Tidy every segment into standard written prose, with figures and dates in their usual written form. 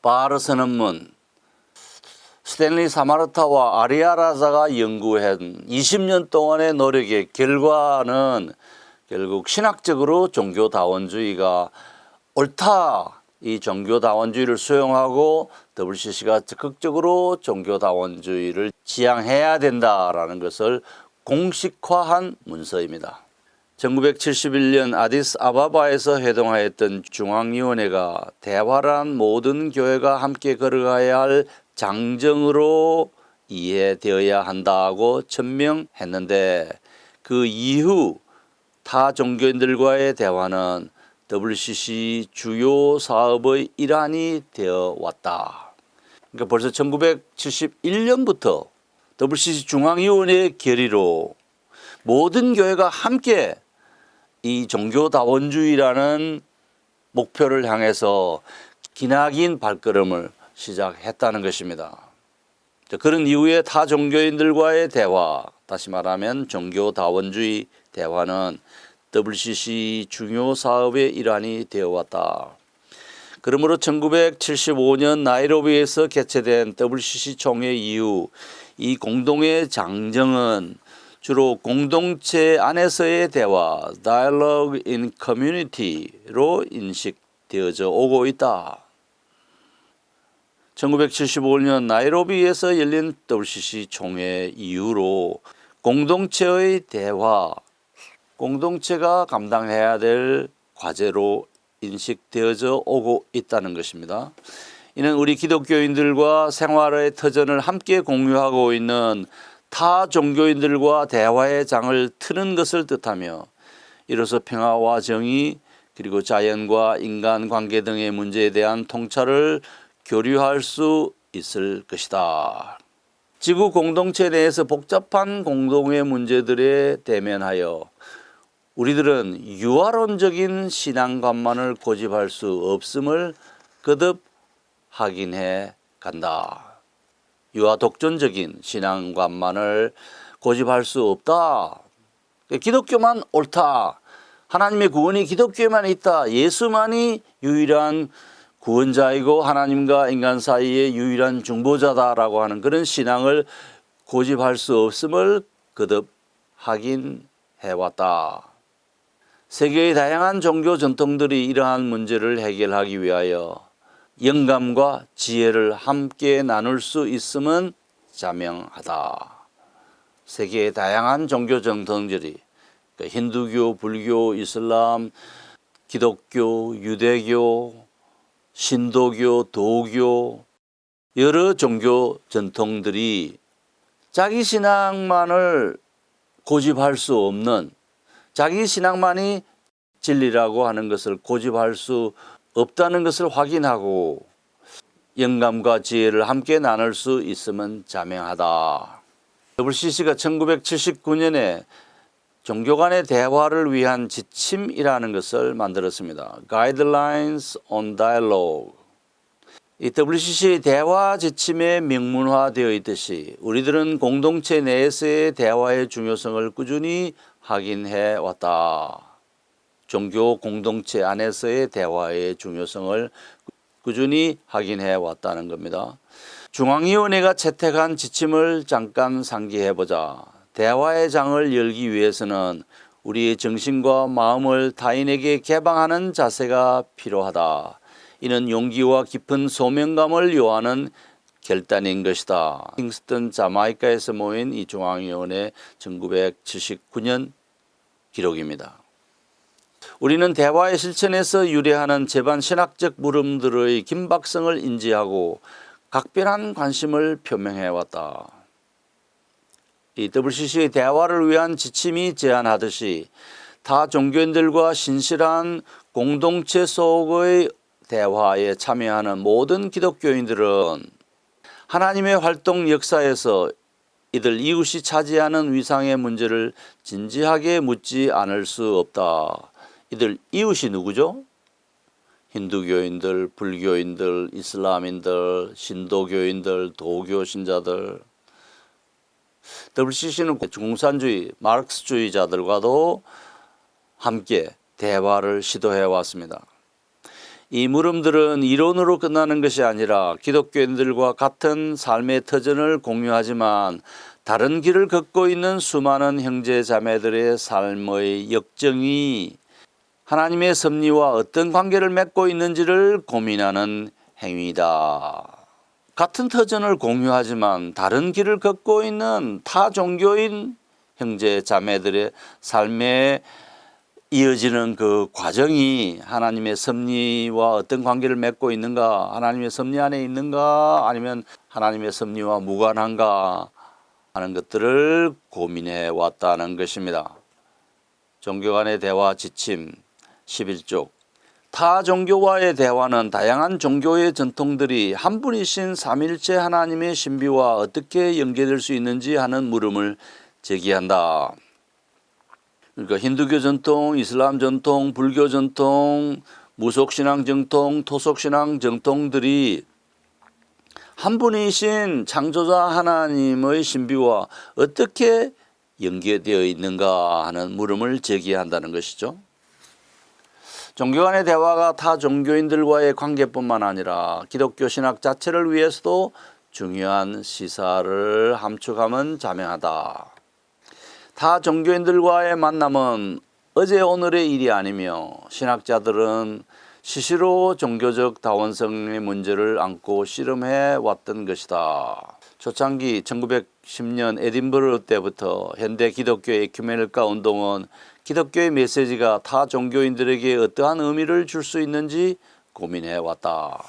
바르서는 스탠리 사마르타와 아리아라자가 연구한 20년 동안의 노력의 결과는 결국 신학적으로 종교다원주의가 옳다, 이 종교다원주의를 수용하고 WCC가 적극적으로 종교다원주의를 지향해야 된다라는 것을 공식화한 문서입니다. 1971년 아디스아바바에서 회동하였던 중앙위원회가 대화란 모든 교회가 함께 걸어가야 할 장정으로 이해되어야 한다고 천명했는데, 그 이후 타 종교인들과의 대화는 WCC 주요 사업의 일환이 되어 왔다. 그러니까 벌써 1971년부터 WCC 중앙위원회의 결의로 모든 교회가 함께 이 종교다원주의라는 목표를 향해서 기나긴 발걸음을 시작했다는 것입니다. 그런 이후에 타 종교인들과의 대화, 다시 말하면 종교다원주의 대화는 WCC 중요 사업의 일환이 되어왔다. 그러므로 1975년 나이로비에서 개최된 WCC 총회 이후 이 공동의 장정은 주로 공동체 안에서의 대화, Dialogue in Community로 인식되어져 오고 있다. 1975년 나이로비에서 열린 WCC 총회 이후로 공동체의 대화, 공동체가 감당해야 될 과제로 인식되어져 오고 있다는 것입니다. 이는 우리 기독교인들과 생활의 터전을 함께 공유하고 있는 타 종교인들과 대화의 장을 트는 것을 뜻하며, 이로써 평화와 정의 그리고 자연과 인간관계 등의 문제에 대한 통찰을 교류할 수 있을 것이다. 지구 공동체 내에서 복잡한 공동의 문제들에 대면하여 우리들은 유아론적인 신앙관만을 고집할 수 없음을 거듭 확인해 간다. 유아 독존적인 신앙관만을 고집할 수 없다. 기독교만 옳다. 하나님의 구원이 기독교에만 있다. 예수만이 유일한 구원자이고 하나님과 인간 사이의 유일한 중보자다라고 하는 그런 신앙을 고집할 수 없음을 거듭 확인해왔다. 세계의 다양한 종교 전통들이 이러한 문제를 해결하기 위하여 영감과 지혜를 함께 나눌 수 있음은 자명하다. 세계의 다양한 종교 전통들이 힌두교, 불교, 이슬람, 기독교, 유대교, 신도교, 도교, 여러 종교 전통들이 자기 신앙만을 고집할 수 없는, 자기 신앙만이 진리라고 하는 것을 고집할 수 없다는 것을 확인하고 영감과 지혜를 함께 나눌 수 있으면 자명하다. WCC가 1979년에 종교 간의 대화를 위한 지침이라는 것을 만들었습니다. Guidelines on Dialogue. 이 WCC의 대화 지침에 명문화되어 있듯이 우리들은 공동체 내에서의 대화의 중요성을 꾸준히 확인해 왔다. 종교 공동체 안에서의 대화의 중요성을 꾸준히 확인해 왔다는 겁니다. 중앙위원회가 채택한 지침을 잠깐 상기해 보자. 대화의 장을 열기 위해서는 우리의 정신과 마음을 타인에게 개방하는 자세가 필요하다. 이는 용기와 깊은 소명감을 요하는 결단인 것이다. 킹스턴 자마이카에서 모인 이 중앙위원회 1979년 기록입니다. 우리는 대화의 실천에서 유래하는 제반 신학적 물음들의 긴박성을 인지하고 각별한 관심을 표명해왔다. 이 WCC의 대화를 위한 지침이 제안하듯이 타 종교인들과 신실한 공동체 속의 대화에 참여하는 모든 기독교인들은 하나님의 활동 역사에서 이들 이웃이 차지하는 위상의 문제를 진지하게 묻지 않을 수 없다. 이들 이웃이 누구죠? 힌두교인들, 불교인들, 이슬람인들, 신도교인들, 도교 신자들. WCC는 공산주의, 마르크스주의자들과도 함께 대화를 시도해 왔습니다. 이 물음들은 이론으로 끝나는 것이 아니라 기독교인들과 같은 삶의 터전을 공유하지만 다른 길을 걷고 있는 수많은 형제 자매들의 삶의 역정이 하나님의 섭리와 어떤 관계를 맺고 있는지를 고민하는 행위다. 같은 터전을 공유하지만 다른 길을 걷고 있는 타 종교인 형제 자매들의 삶에 이어지는 그 과정이 하나님의 섭리와 어떤 관계를 맺고 있는가, 하나님의 섭리 안에 있는가, 아니면 하나님의 섭리와 무관한가 하는 것들을 고민해 왔다는 것입니다. 종교 간의 대화 지침 11쪽. 타 종교와의 대화는 다양한 종교의 전통들이 한 분이신 삼일체 하나님의 신비와 어떻게 연계될 수 있는지 하는 물음을 제기한다. 그러니까 힌두교 전통, 이슬람 전통, 불교 전통, 무속신앙 전통, 토속신앙 전통들이 한 분이신 창조자 하나님의 신비와 어떻게 연계되어 있는가 하는 물음을 제기한다는 것이죠. 종교 간의 대화가 타 종교인들과의 관계뿐만 아니라 기독교 신학 자체를 위해서도 중요한 시사를 함축하면 자명하다. 타 종교인들과의 만남은 어제 오늘의 일이 아니며 신학자들은 시시로 종교적 다원성의 문제를 안고 씨름해 왔던 것이다. 초창기 1910년 에딘버러 때부터 현대 기독교의 에큐메니카 운동은 기독교의 메시지가 타 종교인들에게 어떠한 의미를 줄 수 있는지 고민해 왔다.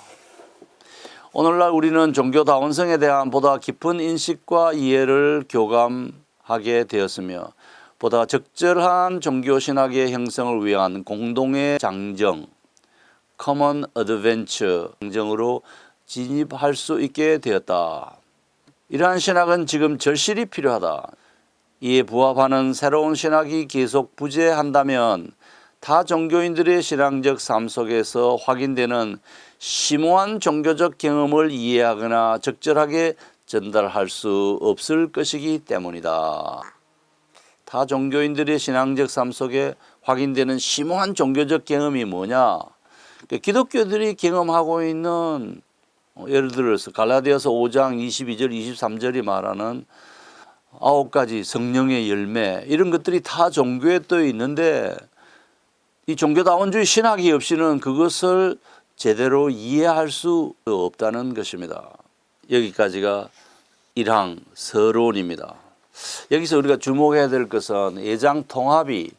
오늘날 우리는 종교 다원성에 대한 보다 깊은 인식과 이해를 교감하게 되었으며 보다 적절한 종교신학의 형성을 위한 공동의 장정, Common Adventure 장정으로 진입할 수 있게 되었다. 이러한 신학은 지금 절실히 필요하다. 이에 부합하는 새로운 신학이 계속 부재한다면 타 종교인들의 신앙적 삶 속에서 확인되는 심오한 종교적 경험을 이해하거나 적절하게 전달할 수 없을 것이기 때문이다. 타 종교인들의 신앙적 삶 속에 확인되는 심오한 종교적 경험이 뭐냐? 기독교들이 경험하고 있는 예를 들어서 갈라디아서 5장 22절 23절이 말하는 9가지 성령의 열매 이런 것들이 타 종교에 또 있는데 이 종교다원주의 신학이 없이는 그것을 제대로 이해할 수 없다는 것입니다. 여기까지가 1항 서론입니다. 여기서 우리가 주목해야 될 것은 예장 통합이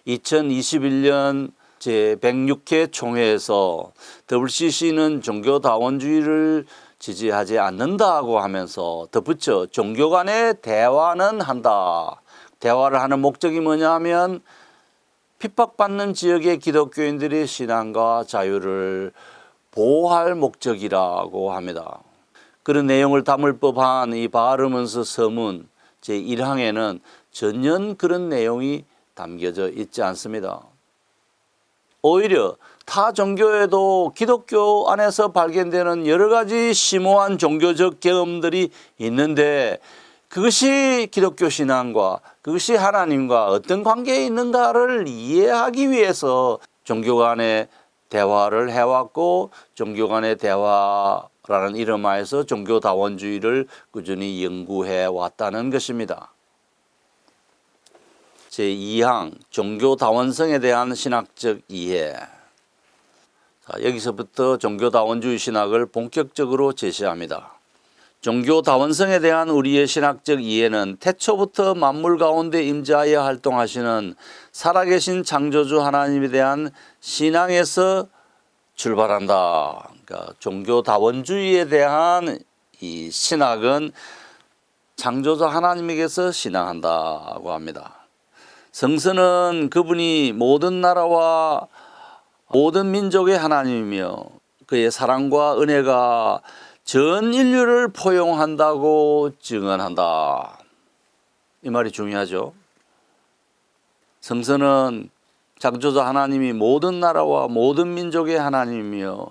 2021년 제106회 총회에서 WCC는 종교다원주의를 지지하지 않는다고 하면서 덧붙여 종교 간의 대화는 한다. 대화를 하는 목적이 뭐냐 하면 핍박받는 지역의 기독교인들의 신앙과 자유를 보호할 목적이라고 합니다. 그런 내용을 담을 법한 이 바르문스 서문 제1항에는 전혀 그런 내용이 담겨져 있지 않습니다. 오히려 타 종교에도 기독교 안에서 발견되는 여러 가지 심오한 종교적 경험들이 있는데 그것이 기독교 신앙과 그것이 하나님과 어떤 관계에 있는가를 이해하기 위해서 종교 간의 대화를 해왔고 종교 간의 대화라는 이름 하에서 종교다원주의를 꾸준히 연구해 왔다는 것입니다. 제2항 종교다원성에 대한 신학적 이해. 자, 여기서부터 종교다원주의 신학을 본격적으로 제시합니다. 종교다원성에 대한 우리의 신학적 이해는 태초부터 만물 가운데 임재하여 활동하시는 살아계신 창조주 하나님에 대한 신앙에서 출발한다. 그러니까 종교다원주의에 대한 이 신학은 창조주 하나님에게서 신앙한다고 합니다. 성서는 그분이 모든 나라와 모든 민족의 하나님이며 그의 사랑과 은혜가 전 인류를 포용한다고 증언한다. 이 말이 중요하죠. 성서는 창조자 하나님이 모든 나라와 모든 민족의 하나님이며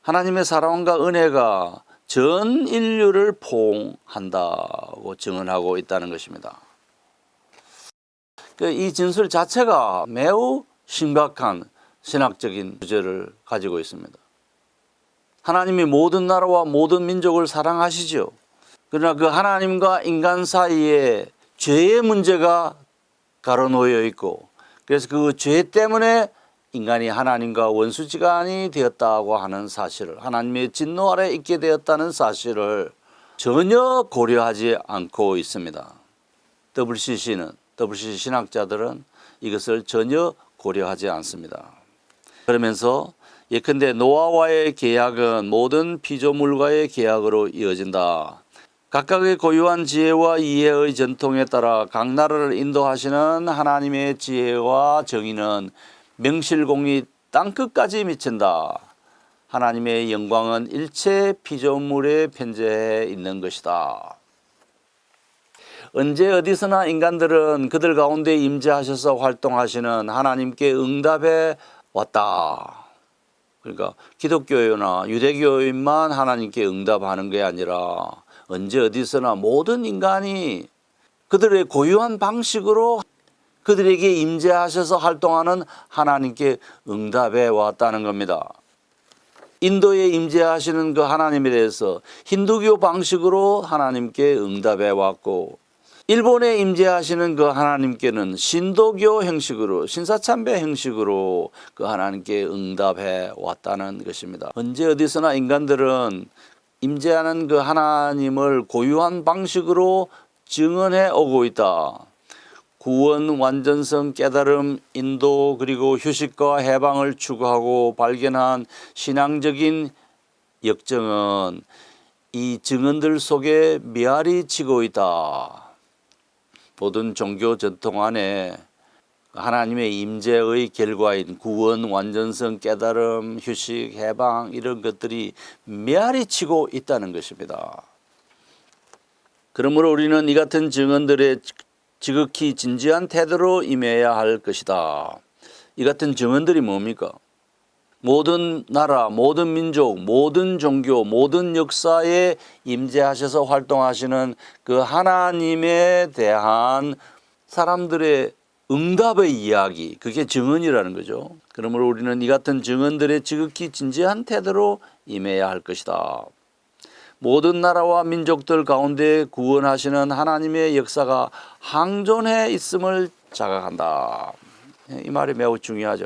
하나님의 사랑과 은혜가 전 인류를 포용한다고 증언하고 있다는 것입니다. 이 진술 자체가 매우 심각한 신학적인 주제를 가지고 있습니다. 하나님이 모든 나라와 모든 민족을 사랑하시죠. 그러나 그 하나님과 인간 사이에 죄의 문제가 가로놓여 있고, 그래서 그 죄 때문에 인간이 하나님과 원수지간이 되었다고 하는 사실을, 하나님의 진노 아래 있게 되었다는 사실을 전혀 고려하지 않고 있습니다. WCC 신학자들은 이것을 전혀 고려하지 않습니다. 그러면서 예컨대 노아와의 계약은 모든 피조물과의 계약으로 이어진다. 각각의 고유한 지혜와 이해의 전통에 따라 각 나라를 인도하시는 하나님의 지혜와 정의는 명실공히 땅끝까지 미친다. 하나님의 영광은 일체 피조물에 편재해 있는 것이다. 언제 어디서나 인간들은 그들 가운데 임재하셔서 활동하시는 하나님께 응답해 왔다. 그러니까 기독교나 유대교인만 하나님께 응답하는 게 아니라 언제 어디서나 모든 인간이 그들의 고유한 방식으로 그들에게 임재하셔서 활동하는 하나님께 응답해 왔다는 겁니다. 인도에 임재하시는 그 하나님에 대해서 힌두교 방식으로 하나님께 응답해 왔고, 일본에 임재하시는 그 하나님께는 신도교 형식으로, 신사참배 형식으로 그 하나님께 응답해 왔다는 것입니다. 언제 어디서나 인간들은 임재하는 그 하나님을 고유한 방식으로 증언해 오고 있다. 구원, 완전성, 깨달음, 인도, 그리고 휴식과 해방을 추구하고 발견한 신앙적인 역정은 이 증언들 속에 메아리 치고 있다. 모든 종교 전통 안에 하나님의 임재의 결과인 구원, 완전성, 깨달음, 휴식, 해방 이런 것들이 메아리 치고 있다는 것입니다. 그러므로 우리는 이 같은 증언들의 지극히 진지한 태도로 임해야 할 것이다. 이 같은 증언들이 뭡니까? 모든 나라, 모든 민족, 모든 종교, 모든 역사에 임재하셔서 활동하시는 그 하나님에 대한 사람들의 응답의 이야기, 그게 증언이라는 거죠. 그러므로 우리는 이 같은 증언들의 지극히 진지한 태도로 임해야 할 것이다. 모든 나라와 민족들 가운데 구원하시는 하나님의 역사가 항존해 있음을 자각한다. 이 말이 매우 중요하죠.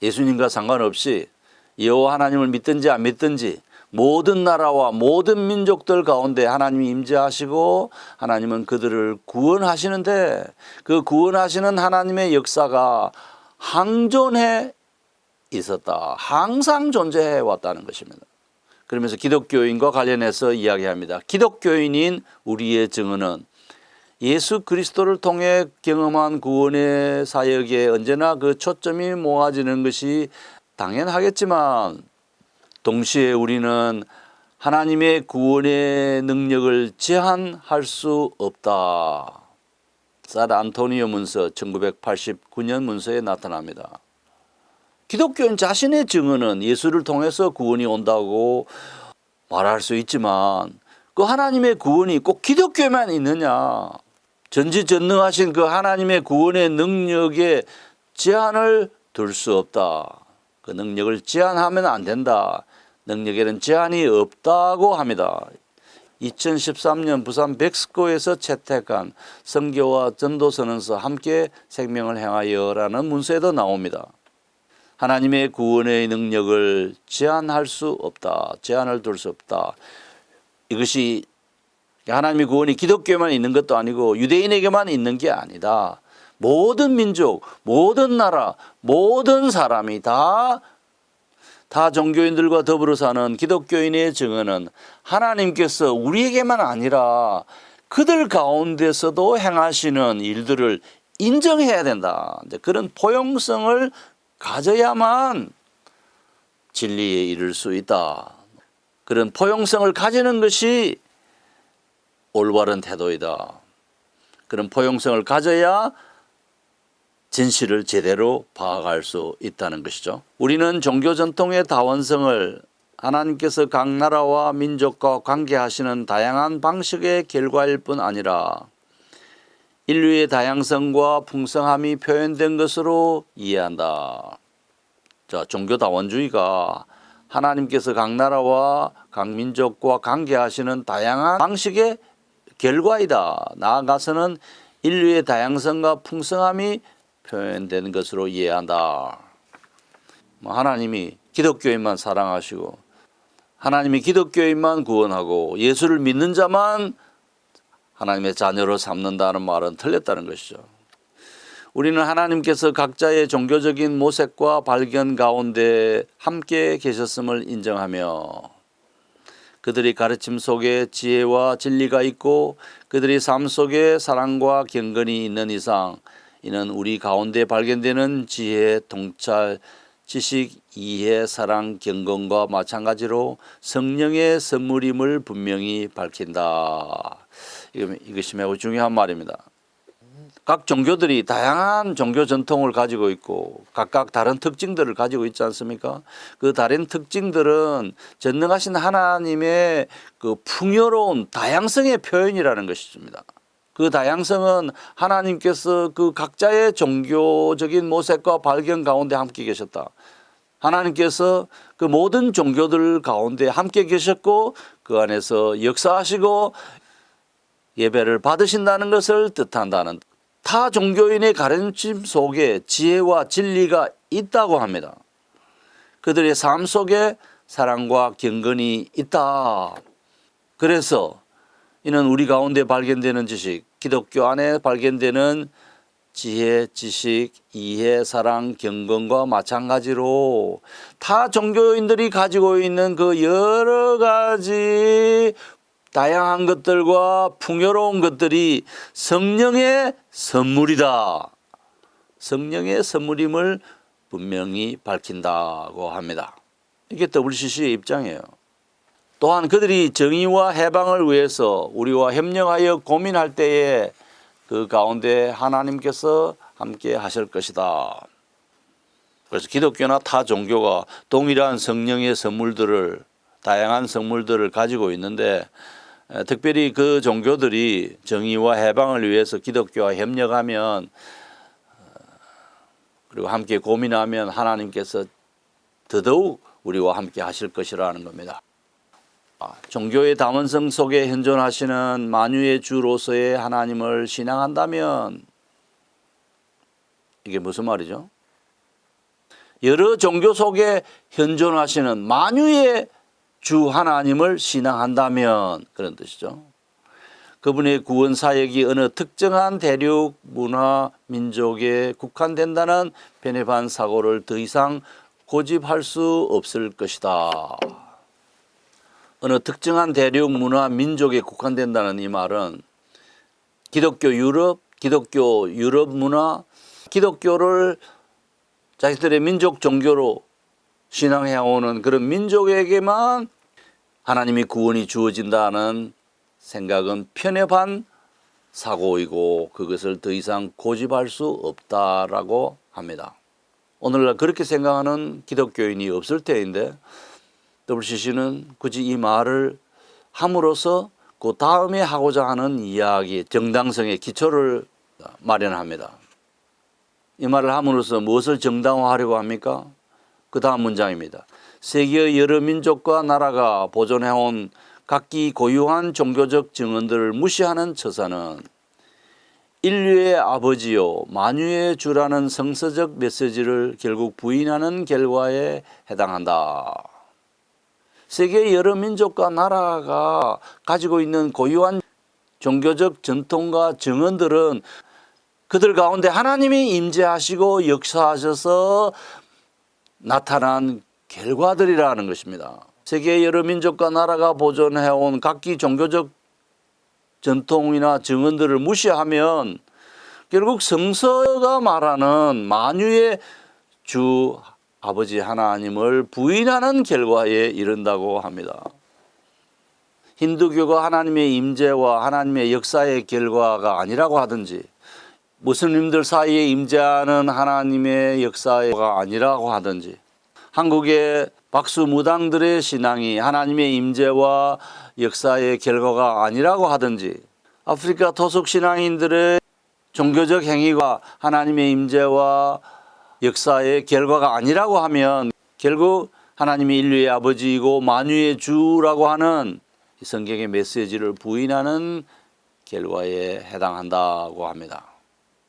예수님과 상관없이 여호와 하나님을 믿든지 안 믿든지 모든 나라와 모든 민족들 가운데 하나님이 임재하시고 하나님은 그들을 구원하시는데, 그 구원하시는 하나님의 역사가 항존해 있었다. 항상 존재해 왔다는 것입니다. 그러면서 기독교인과 관련해서 이야기합니다. 기독교인인 우리의 증언은 예수 그리스도를 통해 경험한 구원의 사역에 언제나 그 초점이 모아지는 것이 당연하겠지만, 동시에 우리는 하나님의 구원의 능력을 제한할 수 없다. 산 안토니오 문서 1989년 문서에 나타납니다. 기독교인 자신의 증언은 예수를 통해서 구원이 온다고 말할 수 있지만, 그 하나님의 구원이 꼭 기독교에만 있느냐? 전지전능하신 그 하나님의 구원의 능력에 제한을 둘 수 없다. 그 능력을 제한하면 안 된다. 능력에는 제한이 없다고 합니다. 2013년 부산 백스코에서 채택한 선교와 전도선언서 함께 생명을 행하여라는 문서에도 나옵니다. 하나님의 구원의 능력을 제한할 수 없다. 제한을 둘 수 없다. 이것이 하나님의 구원이 기독교에만 있는 것도 아니고 유대인에게만 있는 게 아니다. 모든 민족, 모든 나라, 모든 사람이 다 종교인들과 더불어 사는 기독교인의 증언은 하나님께서 우리에게만 아니라 그들 가운데서도 행하시는 일들을 인정해야 된다. 그런 포용성을 가져야만 진리에 이를 수 있다. 그런 포용성을 가지는 것이 올바른 태도이다. 그런 포용성을 가져야 진실을 제대로 파악할 수 있다는 것이죠. 우리는 종교 전통의 다원성을 하나님께서 각 나라와 민족과 관계하시는 다양한 방식의 결과일 뿐 아니라 인류의 다양성과 풍성함이 표현된 것으로 이해한다. 자, 종교다원주의가 하나님께서 각 나라와 각 민족과 관계하시는 다양한 방식의 결과이다. 나아가서는 인류의 다양성과 풍성함이 표현되는 것으로 이해한다. 하나님이 기독교인만 사랑하시고 하나님이 기독교인만 구원하고 예수를 믿는 자만 하나님의 자녀로 삼는다는 말은 틀렸다는 것이죠. 우리는 하나님께서 각자의 종교적인 모색과 발견 가운데 함께 계셨음을 인정하며 그들의 가르침 속에 지혜와 진리가 있고 그들의 삶 속에 사랑과 경건이 있는 이상 이는 우리 가운데 발견되는 지혜, 통찰, 지식, 이해, 사랑, 경건과 마찬가지로 성령의 선물임을 분명히 밝힌다. 이것이 매우 중요한 말입니다. 각 종교들이 다양한 종교 전통을 가지고 있고 각각 다른 특징들을 가지고 있지 않습니까? 그 다른 특징들은 전능하신 하나님의 그 풍요로운 다양성의 표현이라는 것입니다. 그 다양성은 하나님께서 그 각자의 종교적인 모색과 발견 가운데 함께 계셨다. 하나님께서 그 모든 종교들 가운데 함께 계셨고 그 안에서 역사하시고 예배를 받으신다는 것을 뜻한다는 타 종교인의 가르침 속에 지혜와 진리가 있다고 합니다. 그들의 삶 속에 사랑과 경건이 있다. 그래서 이는 우리 가운데 발견되는 지식, 기독교 안에 발견되는 지혜, 지식, 이해, 사랑, 경건과 마찬가지로 타 종교인들이 가지고 있는 그 여러 가지 다양한 것들과 풍요로운 것들이 성령의 선물이다. 성령의 선물임을 분명히 밝힌다고 합니다. 이게 WCC의 입장이에요. 또한 그들이 정의와 해방을 위해서 우리와 협력하여 고민할 때에 그 가운데 하나님께서 함께 하실 것이다. 그래서 기독교나 타 종교가 동일한 성령의 선물들을 다양한 선물들을 가지고 있는데 특별히 그 종교들이 정의와 해방을 위해서 기독교와 협력하면 그리고 함께 고민하면 하나님께서 더더욱 우리와 함께 하실 것이라는 겁니다. 종교의 다원성 속에 현존하시는 만유의 주로서의 하나님을 신앙한다면 이게 무슨 말이죠? 여러 종교 속에 현존하시는 만유의 주 하나님을 신앙한다면 그런 뜻이죠. 그분의 구원 사역이 어느 특정한 대륙, 문화, 민족에 국한된다는 편협한 사고를 더 이상 고집할 수 없을 것이다. 어느 특정한 대륙, 문화, 민족에 국한된다는 이 말은 기독교 유럽 문화, 기독교를 자기들의 민족 종교로 신앙해오는 그런 민족에게만 하나님의 구원이 주어진다는 생각은 편협한 사고이고 그것을 더 이상 고집할 수 없다라고 합니다. 오늘날 그렇게 생각하는 기독교인이 없을 때인데 WCC는 굳이 이 말을 함으로써 그 다음에 하고자 하는 이야기, 정당성의 기초를 마련합니다. 이 말을 함으로써 무엇을 정당화하려고 합니까? 그 다음 문장입니다. 세계의 여러 민족과 나라가 보존해온 각기 고유한 종교적 증언들을 무시하는 처사는 인류의 아버지요 만유의 주라는 성서적 메시지를 결국 부인하는 결과에 해당한다. 세계의 여러 민족과 나라가 가지고 있는 고유한 종교적 전통과 증언들은 그들 가운데 하나님이 임재하시고 역사하셔서 나타난 결과들이라는 것입니다. 세계의 여러 민족과 나라가 보존해온 각기 종교적 전통이나 증언들을 무시하면 결국 성서가 말하는 만유의 주 아버지 하나님을 부인하는 결과에 이른다고 합니다. 힌두교가 하나님의 임재와 하나님의 역사의 결과가 아니라고 하든지 무슬림들 사이에 임재하는 하나님의 역사가 아니라고 하든지 한국의 박수무당들의 신앙이 하나님의 임재와 역사의 결과가 아니라고 하든지 아프리카 토속 신앙인들의 종교적 행위가 하나님의 임재와 역사의 결과가 아니라고 하면 결국 하나님이 인류의 아버지이고 만유의 주라고 하는 성경의 메시지를 부인하는 결과에 해당한다고 합니다.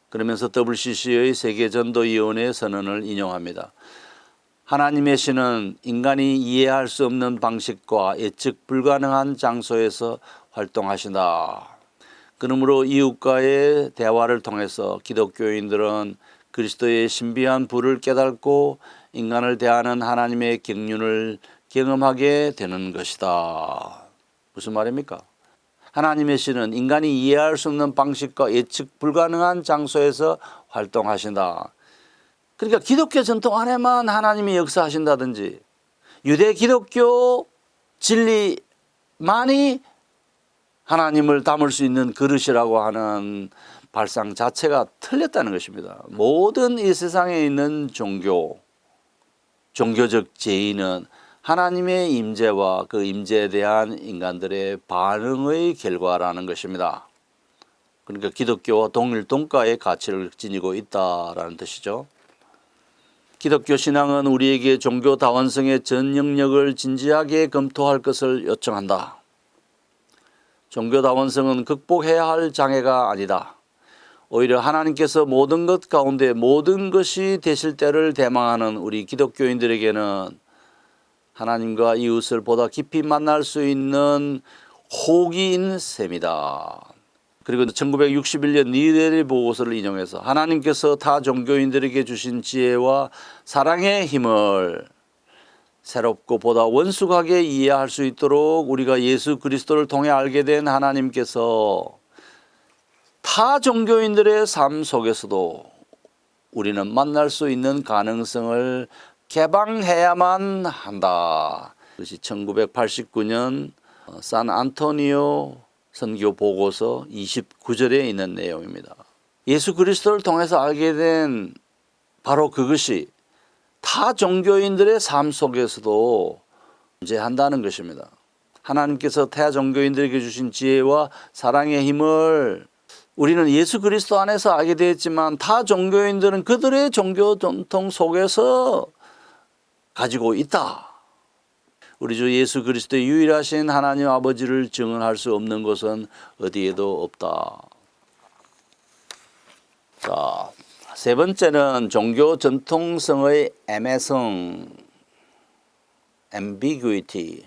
그러면서 WCC의 세계전도위원회의 선언을 인용합니다. 하나님의 신은 인간이 이해할 수 없는 방식과 예측 불가능한 장소에서 활동하신다. 그러므로 이웃과의 대화를 통해서 기독교인들은 그리스도의 신비한 부를 깨닫고 인간을 대하는 하나님의 경륜을 경험하게 되는 것이다. 무슨 말입니까? 하나님의 신은 인간이 이해할 수 없는 방식과 예측 불가능한 장소에서 활동하신다. 그러니까 기독교 전통 안에만 하나님이 역사하신다든지 유대 기독교 진리만이 하나님을 담을 수 있는 그릇이라고 하는 발상 자체가 틀렸다는 것입니다. 모든 이 세상에 있는 종교적 제의는 하나님의 임재와 그 임재에 대한 인간들의 반응의 결과라는 것입니다. 그러니까 기독교와 동일 동가의 가치를 지니고 있다라는 뜻이죠. 기독교 신앙은 우리에게 종교 다원성의 전 영역을 진지하게 검토할 것을 요청한다. 종교 다원성은 극복해야 할 장애가 아니다. 오히려 하나님께서 모든 것 가운데 모든 것이 되실 때를 대망하는 우리 기독교인들에게는 하나님과 이웃을 보다 깊이 만날 수 있는 호기인 셈이다. 그리고 1961년 니데리 보고서를 인용해서 하나님께서 타 종교인들에게 주신 지혜와 사랑의 힘을 새롭고 보다 원숙하게 이해할 수 있도록 우리가 예수 그리스도를 통해 알게 된 하나님께서 타 종교인들의 삶 속에서도 우리는 만날 수 있는 가능성을 개방해야만 한다. 그것이 1989년 산 안토니오 선교 보고서 29절에 있는 내용입니다. 예수 그리스도를 통해서 알게 된 바로 그것이 타 종교인들의 삶 속에서도 존재한다는 것입니다. 하나님께서 타 종교인들에게 주신 지혜와 사랑의 힘을 우리는 예수 그리스도 안에서 알게 되었지만 타 종교인들은 그들의 종교 전통 속에서 가지고 있다. 우리 주 예수 그리스도의 유일하신 하나님 아버지를 증언할 수 없는 것은 어디에도 없다. 자, 세 번째는 종교 전통성의 애매성, ambiguity.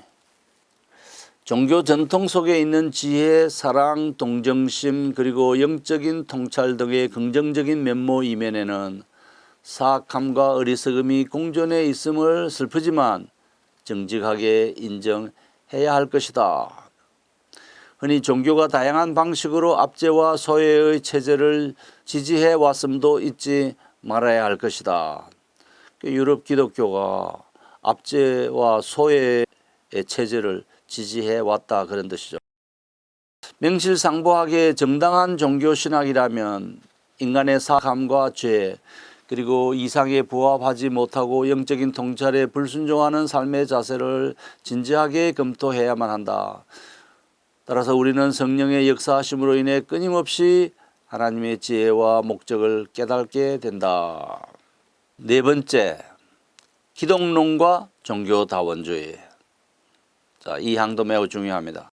종교 전통 속에 있는 지혜, 사랑, 동정심 그리고 영적인 통찰 등의 긍정적인 면모 이면에는 사악함과 어리석음이 공존해 있음을 슬프지만 정직하게 인정해야 할 것이다. 흔히 종교가 다양한 방식으로 압제와 소외의 체제를 지지해 왔음도 잊지 말아야 할 것이다. 유럽 기독교가 압제와 소외의 체제를 지지해 왔다 그런 뜻이죠. 명실상부하게 정당한 종교 신학이라면 인간의 사악함과 죄 그리고 이상에 부합하지 못하고 영적인 통찰에 불순종하는 삶의 자세를 진지하게 검토해야만 한다. 따라서 우리는 성령의 역사하심으로 인해 끊임없이 하나님의 지혜와 목적을 깨닫게 된다. 네 번째, 기독론과 종교다원주의. 자, 이 항도 매우 중요합니다.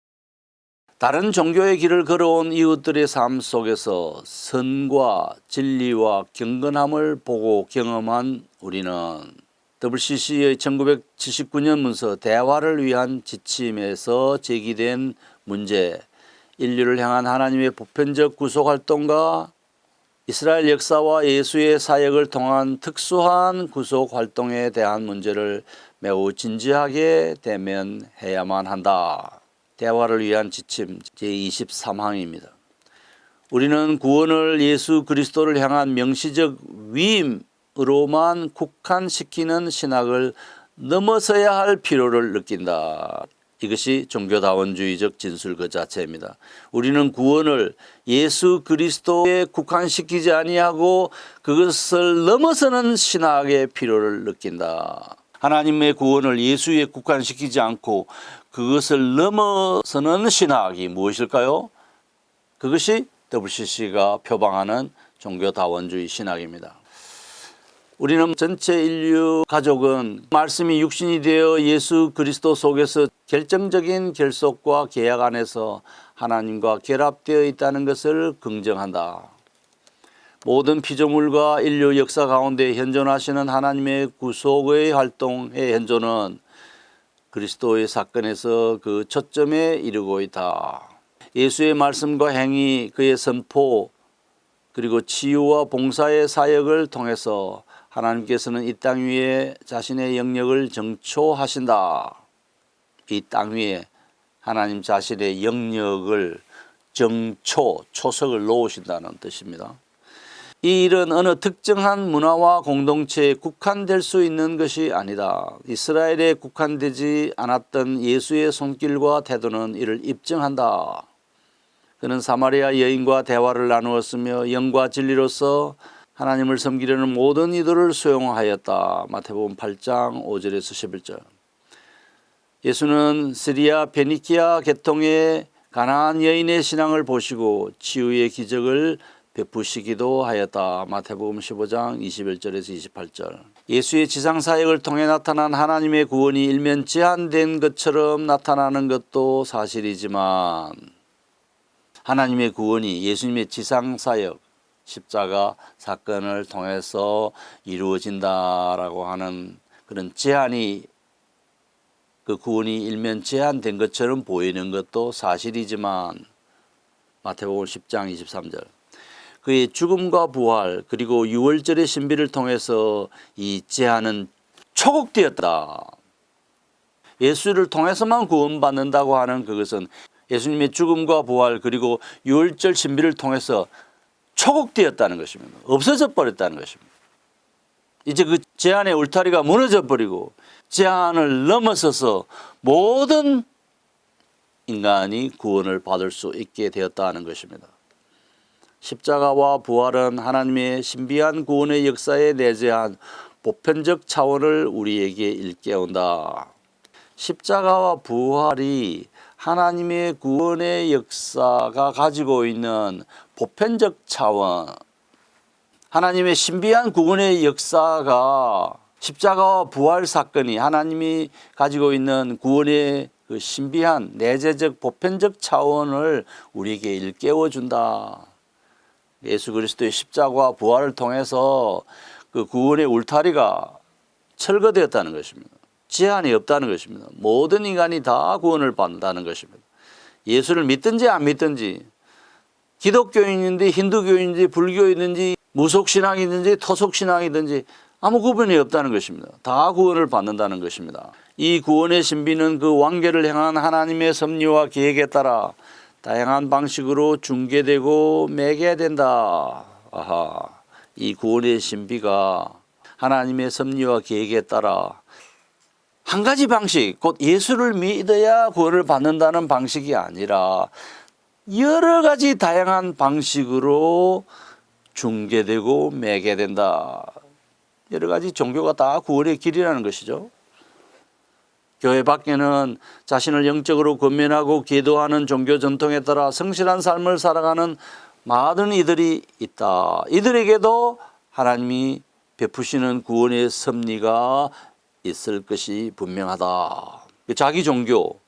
다른 종교의 길을 걸어온 이웃들의 삶 속에서 선과 진리와 경건함을 보고 경험한 우리는 WCC의 1979년 문서 대화를 위한 지침에서 제기된 문제, 인류를 향한 하나님의 보편적 구속활동과 이스라엘 역사와 예수의 사역을 통한 특수한 구속활동에 대한 문제를 매우 진지하게 대면해야만 한다. 대화를 위한 지침 제23항입니다. 우리는 구원을 예수 그리스도를 향한 명시적 위임으로만 국한시키는 신학을 넘어서야 할 필요를 느낀다. 이것이 종교다원주의적 진술 그 자체입니다. 우리는 구원을 예수 그리스도에 국한시키지 아니하고 그것을 넘어서는 신학의 필요를 느낀다. 하나님의 구원을 예수에 국한시키지 않고 그것을 넘어서는 신학이 무엇일까요? 그것이 WCC가 표방하는 종교다원주의 신학입니다. 우리는 전체 인류 가족은 말씀이 육신이 되어 예수 그리스도 속에서 결정적인 결속과 계약 안에서 하나님과 결합되어 있다는 것을 긍정한다. 모든 피조물과 인류 역사 가운데 현존하시는 하나님의 구속의 활동의 현존은 그리스도의 사건에서 그 초점에 이르고 있다. 예수의 말씀과 행위, 그의 선포, 그리고 치유와 봉사의 사역을 통해서 하나님께서는 이 땅 위에 자신의 영역을 정초하신다. 이 땅 위에 하나님 자신의 영역을 초석을 놓으신다는 뜻입니다. 이 일은 어느 특정한 문화와 공동체에 국한될 수 있는 것이 아니다. 이스라엘에 국한되지 않았던 예수의 손길과 태도는 이를 입증한다. 그는 사마리아 여인과 대화를 나누었으며 영과 진리로서 하나님을 섬기려는 모든 이들을 수용하였다. 마태복음 8장 5절에서 11절. 예수는 시리아 베니키아 계통의 가나안 여인의 신앙을 보시고 치유의 기적을 베푸시기도 하였다. 마태복음 15장 21절에서 28절. 예수의 지상사역을 통해 나타난 하나님의 구원이 일면 제한된 것처럼 나타나는 것도 사실이지만 하나님의 구원이 예수님의 지상사역, 십자가 사건을 통해서 이루어진다라고 하는 그런 제한이, 그 구원이 일면 제한된 것처럼 보이는 것도 사실이지만 마태복음 10장 23절. 그의 죽음과 부활 그리고 유월절의 신비를 통해서 이 제한은 초국되었다. 예수를 통해서만 구원받는다고 하는 그것은 예수님의 죽음과 부활 그리고 유월절 신비를 통해서 초국되었다는 것입니다. 없어져 버렸다는 것입니다. 이제 그 제한의 울타리가 무너져 버리고 제한을 넘어서서 모든 인간이 구원을 받을 수 있게 되었다는 것입니다. 십자가와 부활은 하나님의 신비한 구원의 역사에 내재한 보편적 차원을 우리에게 일깨운다. 십자가와 부활이 하나님의 구원의 역사가 가지고 있는 보편적 차원, 하나님의 신비한 구원의 역사가 십자가와 부활 사건이 하나님이 가지고 있는 구원의 그 신비한 내재적 보편적 차원을 우리에게 일깨워 준다. 예수 그리스도의 십자가와 부활을 통해서 그 구원의 울타리가 철거되었다는 것입니다. 제한이 없다는 것입니다. 모든 인간이 다 구원을 받는다는 것입니다. 예수를 믿든지 안 믿든지, 기독교인인지 힌두교인인지 불교인인지 무속신앙이든지 토속신앙이든지 아무 구분이 없다는 것입니다. 다 구원을 받는다는 것입니다. 이 구원의 신비는 그 완결을 향한 하나님의 섭리와 계획에 따라 다양한 방식으로 중개되고 매개된다. 아하, 이 구원의 신비가 하나님의 섭리와 계획에 따라 한 가지 방식, 곧 예수를 믿어야 구원을 받는다는 방식이 아니라 여러 가지 다양한 방식으로 중개되고 매개된다. 여러 가지 종교가 다 구원의 길이라는 것이죠. 교회 밖에는 자신을 영적으로 권면하고 기도하는 종교 전통에 따라 성실한 삶을 살아가는 많은 이들이 있다. 이들에게도 하나님이 베푸시는 구원의 섭리가 있을 것이 분명하다. 자기 종교,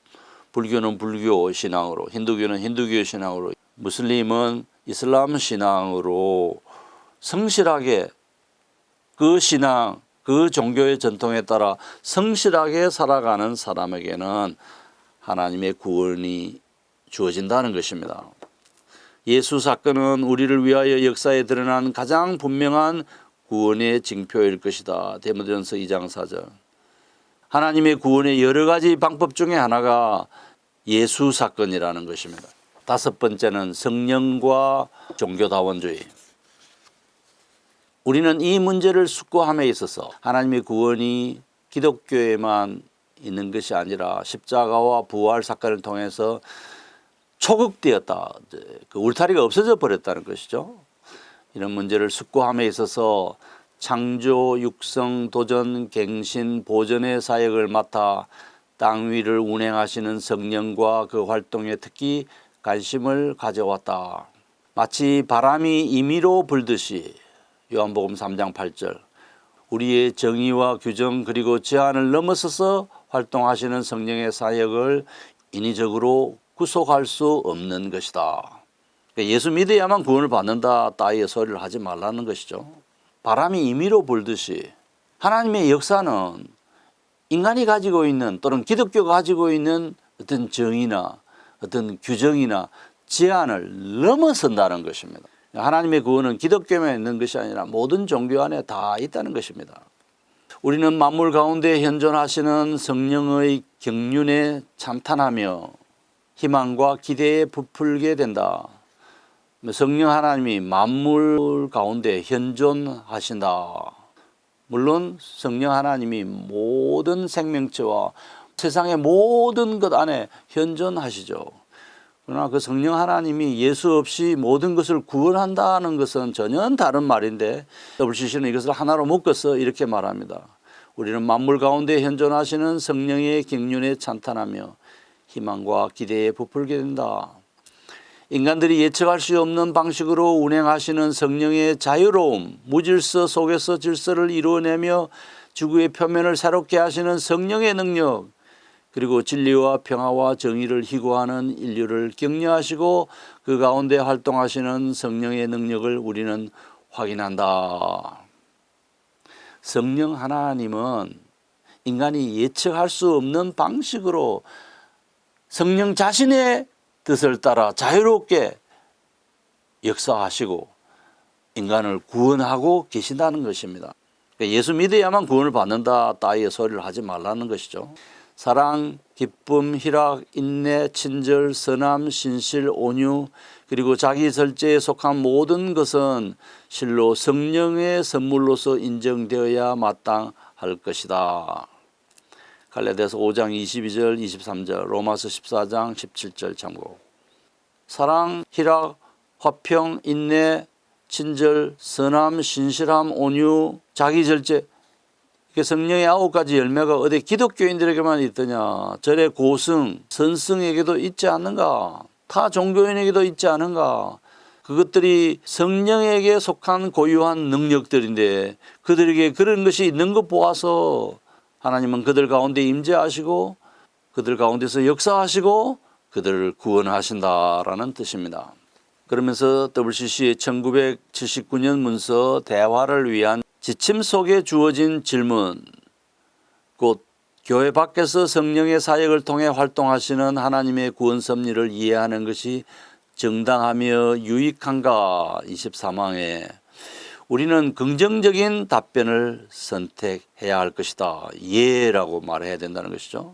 불교는 불교 신앙으로, 힌두교는 힌두교 신앙으로, 무슬림은 이슬람 신앙으로 성실하게 그 신앙, 그 종교의 전통에 따라 성실하게 살아가는 사람에게는 하나님의 구원이 주어진다는 것입니다. 예수 사건은 우리를 위하여 역사에 드러난 가장 분명한 구원의 징표일 것이다. 디모데전서 2장 4절. 하나님의 구원의 여러 가지 방법 중에 하나가 예수 사건이라는 것입니다. 다섯 번째는 성령과 종교다원주의. 우리는 이 문제를 숙고함에 있어서 하나님의 구원이 기독교에만 있는 것이 아니라 십자가와 부활 사건을 통해서 초극되었다. 그 울타리가 없어져 버렸다는 것이죠. 이런 문제를 숙고함에 있어서 창조, 육성, 도전, 갱신, 보존의 사역을 맡아 땅 위를 운행하시는 성령과 그 활동에 특히 관심을 가져왔다. 마치 바람이 임의로 불듯이 요한복음 3장 8절 우리의 정의와 규정 그리고 제한을 넘어서서 활동하시는 성령의 사역을 인위적으로 구속할 수 없는 것이다. 예수 믿어야만 구원을 받는다 따위의 소리를 하지 말라는 것이죠. 바람이 임의로 불듯이 하나님의 역사는 인간이 가지고 있는 또는 기독교가 가지고 있는 어떤 정의나 어떤 규정이나 제한을 넘어선다는 것입니다. 하나님의 구원은 기독교만 있는 것이 아니라 모든 종교 안에 다 있다는 것입니다. 우리는 만물 가운데 현존하시는 성령의 경륜에 찬탄하며 희망과 기대에 부풀게 된다. 성령 하나님이 만물 가운데 현존하신다. 물론 성령 하나님이 모든 생명체와 세상의 모든 것 안에 현존하시죠. 그러나 그 성령 하나님이 예수 없이 모든 것을 구원한다는 것은 전혀 다른 말인데 WCC는 이것을 하나로 묶어서 이렇게 말합니다. 우리는 만물 가운데 현존하시는 성령의 경륜에 찬탄하며 희망과 기대에 부풀게 된다. 인간들이 예측할 수 없는 방식으로 운행하시는 성령의 자유로움, 무질서 속에서 질서를 이루어내며 지구의 표면을 새롭게 하시는 성령의 능력, 그리고 진리와 평화와 정의를 희구하는 인류를 격려하시고 그 가운데 활동하시는 성령의 능력을 우리는 확인한다. 성령 하나님은 인간이 예측할 수 없는 방식으로 성령 자신의 뜻을 따라 자유롭게 역사하시고 인간을 구원하고 계신다는 것입니다. 예수 믿어야만 구원을 받는다 따위의 소리를 하지 말라는 것이죠. 사랑, 기쁨, 희락, 인내, 친절, 선함, 신실, 온유 그리고 자기 절제에 속한 모든 것은 실로 성령의 선물로서 인정되어야 마땅할 것이다. 갈라디아서 5장 22절 23절 로마서 14장 17절 참고. 사랑, 희락, 화평, 인내, 친절, 선함, 신실함, 온유, 자기절제 성령의 9가지 열매가 어디 기독교인들에게만 있더냐. 절의 고승, 선승에게도 있지 않는가. 타 종교인에게도 있지 않은가. 그것들이 성령에게 속한 고유한 능력들인데 그들에게 그런 것이 있는 것 보아서 하나님은 그들 가운데 임재하시고 그들 가운데서 역사하시고 그들을 구원하신다라는 뜻입니다. 그러면서 WCC의 1979년 문서 대화를 위한 지침 속에 주어진 질문, 곧 교회 밖에서 성령의 사역을 통해 활동하시는 하나님의 구원 섭리를 이해하는 것이 정당하며 유익한가 24망에 우리는 긍정적인 답변을 선택해야 할 것이다. 예라고 말해야 된다는 것이죠.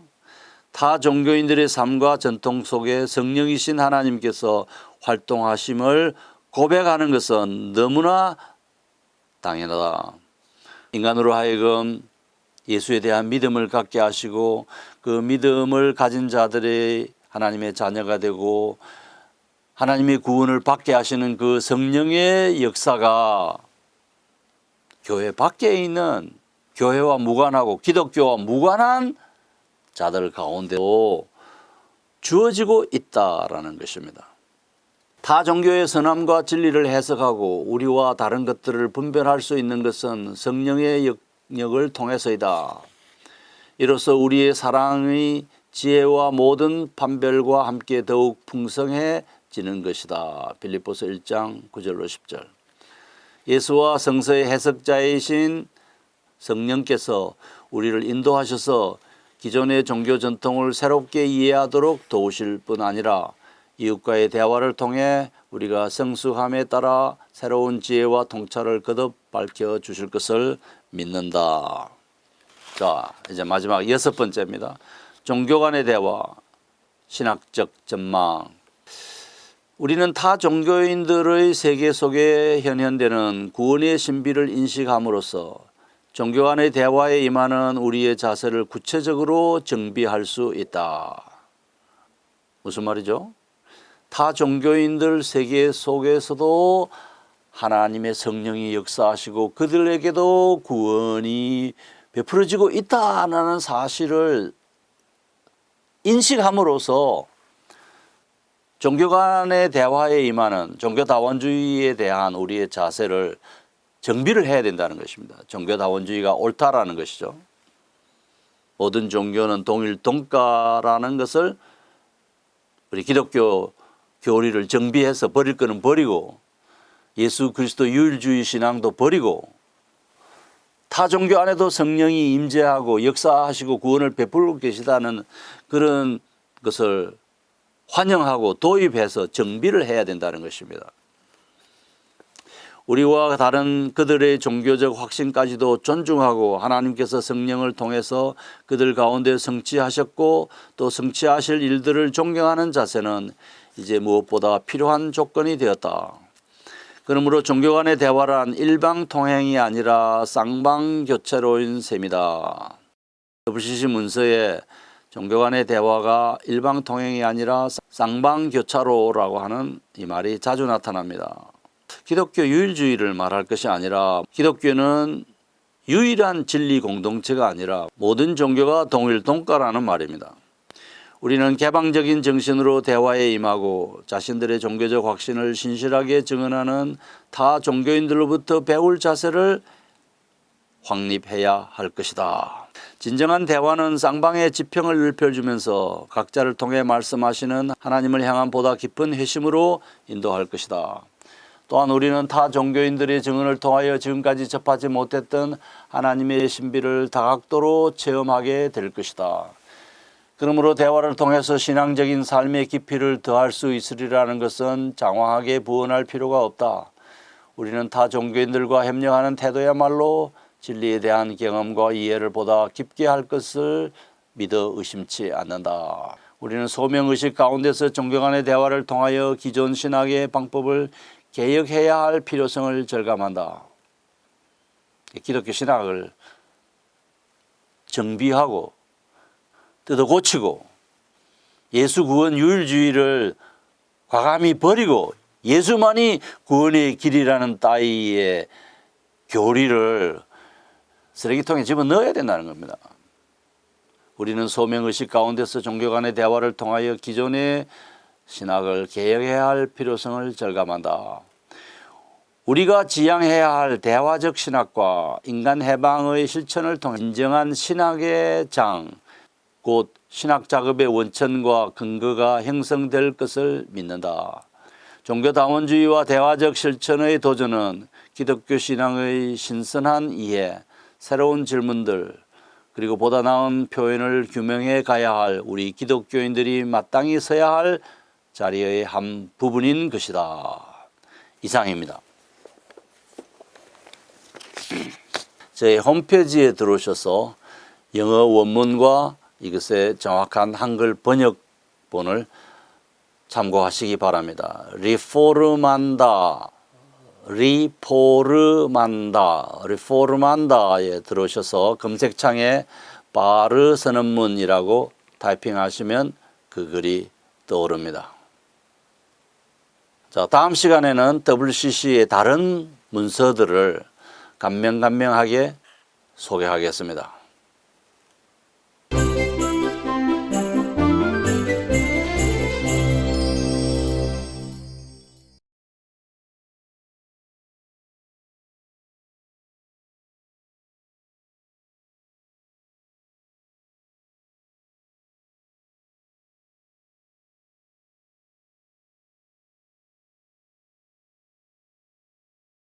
타 종교인들의 삶과 전통 속에 성령이신 하나님께서 활동하심을 고백하는 것은 너무나 당연하다. 인간으로 하여금 예수에 대한 믿음을 갖게 하시고 그 믿음을 가진 자들의 하나님의 자녀가 되고 하나님의 구원을 받게 하시는 그 성령의 역사가 교회 밖에 있는 교회와 무관하고 기독교와 무관한 자들 가운데도 주어지고 있다라는 것입니다. 타 종교의 선함과 진리를 해석하고 우리와 다른 것들을 분별할 수 있는 것은 성령의 역력을 통해서이다. 이로써 우리의 사랑의 지혜와 모든 판별과 함께 더욱 풍성해지는 것이다. 빌립보서 1장 9절로 10절. 예수와 성서의 해석자이신 성령께서 우리를 인도하셔서 기존의 종교 전통을 새롭게 이해하도록 도우실 뿐 아니라 이웃과의 대화를 통해 우리가 성숙함에 따라 새로운 지혜와 통찰을 거듭 밝혀주실 것을 믿는다. 자, 이제 마지막 6번째입니다. 종교 간의 대화, 신학적 전망. 우리는 타 종교인들의 세계 속에 현현되는 구원의 신비를 인식함으로써 종교 간의 대화에 임하는 우리의 자세를 구체적으로 정비할 수 있다. 무슨 말이죠? 타 종교인들 세계 속에서도 하나님의 성령이 역사하시고 그들에게도 구원이 베풀어지고 있다는 사실을 인식함으로써 종교 간의 대화에 임하는 종교다원주의에 대한 우리의 자세를 정비를 해야 된다는 것입니다. 종교다원주의가 옳다라는 것이죠. 모든 종교는 동일 동가라는 것을 우리 기독교 교리를 정비해서 버릴 거는 버리고 예수 그리스도 유일주의 신앙도 버리고 타 종교 안에도 성령이 임재하고 역사하시고 구원을 베풀고 계시다는 그런 것을 환영하고 도입해서 정비를 해야 된다는 것입니다. 우리와 다른 그들의 종교적 확신까지도 존중하고 하나님께서 성령을 통해서 그들 가운데 성취하셨고 또 성취하실 일들을 존경하는 자세는 이제 무엇보다 필요한 조건이 되었다. 그러므로 종교 간의 대화란 일방통행이 아니라 쌍방교차로인 셈이다. WCC 문서에 종교 간의 대화가 일방통행이 아니라 쌍방교차로라고 하는 이 말이 자주 나타납니다. 기독교 유일주의를 말할 것이 아니라 기독교는 유일한 진리 공동체가 아니라 모든 종교가 동일 동가라는 말입니다. 우리는 개방적인 정신으로 대화에 임하고 자신들의 종교적 확신을 신실하게 증언하는 타 종교인들로부터 배울 자세를 확립해야 할 것이다. 진정한 대화는 쌍방의 지평을 넓혀주면서 각자를 통해 말씀하시는 하나님을 향한 보다 깊은 회심으로 인도할 것이다. 또한 우리는 타 종교인들의 증언을 통하여 지금까지 접하지 못했던 하나님의 신비를 다각도로 체험하게 될 것이다. 그러므로 대화를 통해서 신앙적인 삶의 깊이를 더할 수 있으리라는 것은 장황하게 부언할 필요가 없다. 우리는 타 종교인들과 협력하는 태도야말로 진리에 대한 경험과 이해를 보다 깊게 할 것을 믿어 의심치 않는다. 우리는 소명의식 가운데서 종교 간의 대화를 통하여 기존 신학의 방법을 개혁해야 할 필요성을 절감한다. 기독교 신학을 정비하고 뜯어 고치고 예수 구원 유일주의를 과감히 버리고 예수만이 구원의 길이라는 따위의 교리를 쓰레기통에 집어넣어야 된다는 겁니다. 우리는 소명의식 가운데서 종교 간의 대화를 통하여 기존의 신학을 개혁해야 할 필요성을 절감한다. 우리가 지향해야 할 대화적 신학과 인간 해방의 실천을 통해 진정한 신학의 장, 곧 신학 작업의 원천과 근거가 형성될 것을 믿는다. 종교다원주의와 대화적 실천의 도전은 기독교 신앙의 신선한 이해, 새로운 질문들, 그리고 보다 나은 표현을 규명해 가야 할 우리 기독교인들이 마땅히 서야 할 자리의 한 부분인 것이다. 이상입니다. 저희 홈페이지에 들어오셔서 영어 원문과 이것의 정확한 한글 번역본을 참고하시기 바랍니다. 리포르만다에 들어오셔서 검색창에 바르 선언문이라고 타이핑하시면 그 글이 떠오릅니다. 자, 다음 시간에는 WCC의 다른 문서들을 간명간명하게 소개하겠습니다.